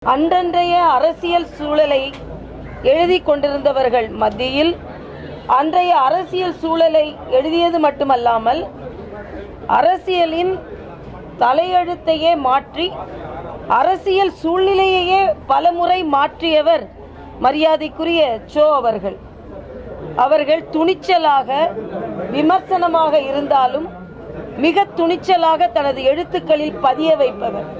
அன்றன்றைய அரசியல் சூழலை எழுதி கொண்டிருந்தவர்கள் மத்தியில் அன்றைய அரசியல் சூழலை எழுதியது மட்டுமல்லாமல் அரசியலின் தலையெழுத்தையே மாற்றி அரசியல் சூழ்நிலையையே பலமுறை மாற்றியவர் மரியாதைக்குரிய சோ அவர்கள். அவர்கள் துணிச்சலாக விமர்சனமாக இருந்தாலும் மிக துணிச்சலாக தனது எழுத்துக்களில் பதிய வைப்பவர்.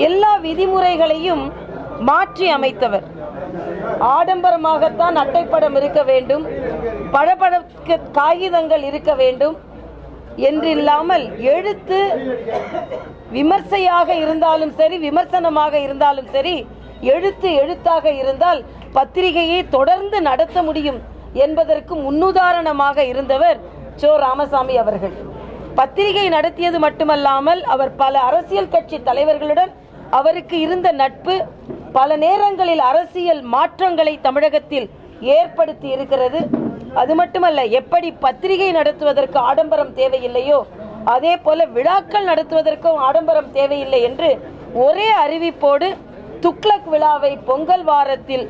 எல்லா விதிமுறைகளையும் மாற்றி அமைத்தவர். ஆடம்பரமாகத்தான் அட்டைப்படம் இருக்க வேண்டும், படபடக்க காகிதங்கள் இருக்க வேண்டும் என்றில்லாமல் எழுத்து விமர்சையாக இருந்தாலும் சரி, விமர்சனமாக இருந்தாலும் சரி, எழுத்து எழுத்தாக இருந்தால் பத்திரிகையை தொடர்ந்து நடத்த முடியும் என்பதற்கு முன்னுதாரணமாக இருந்தவர் சோ ராமசாமி அவர்கள். பத்திரிகை நடத்தியது மட்டுமல்லாமல் அவர் பல அரசியல் கட்சி தலைவர்களுடன் அவருக்கு இருந்த நட்பு பல நேரங்களில் அரசியல் மாற்றங்களை தமிழகத்தில் ஏற்படுத்தி இருக்கிறது. அது மட்டுமல்ல, எப்படி பத்திரிகை நடத்துவதற்கு ஆடம்பரம் தேவையில்லையோ அதே போல விழாக்கள் நடத்துவதற்கும் ஆடம்பரம் தேவையில்லை என்று ஒரே அறிவிப்போடு துக்ளக் விழாவை பொங்கல் வாரத்தில்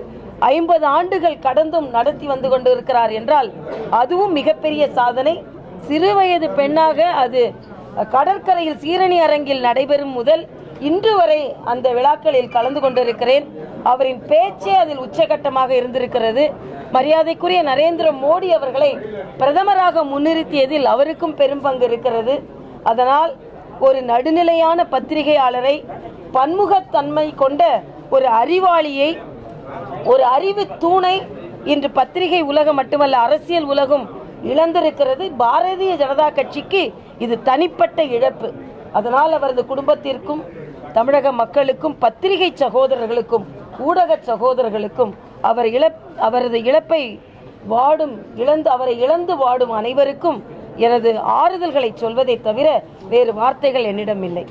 50 ஆண்டுகள் கடந்தும் நடத்தி வந்து கொண்டிருக்கிறார் என்றால் அதுவும் மிகப்பெரிய சாதனை. சிறுவயது பெண்ணாக அது கடற்கரையில் சீரணி அரங்கில் நடைபெறும் முதல் இன்று வரை அந்த விழாக்களில் கலந்து கொண்டிருக்கிறேன். அவரின் பேச்சே அதில் உச்சகட்டமாக இருந்திருக்கிறது. மரியாதைக்குரிய நரேந்திர மோடி அவர்களை பிரதமராக முன்னிறுத்தியதில் அவருக்கும் பெரும் பங்கு இருக்கிறது. அதனால் ஒரு நடுநிலையான பத்திரிகையாளரை, பன்முகத்தன்மை கொண்ட ஒரு அறிவாளியை, ஒரு அறிவு தூணை இன்று பத்திரிகை உலகம் மட்டுமல்ல அரசியல் உலகம் இழந்திருக்கிறது. பாரதிய ஜனதா கட்சிக்கு இது தனிப்பட்ட இழப்பு. அதனால் அவரது குடும்பத்திற்கும், தமிழக மக்களுக்கும், பத்திரிகை சகோதரர்களுக்கும், ஊடக சகோதரர்களுக்கும் அவரது இழப்பை அவரை இழந்து வாடும் அனைவருக்கும் எனது ஆறுதல்களை சொல்வதை தவிர வேறு வார்த்தைகள் என்னிடம் இல்லை.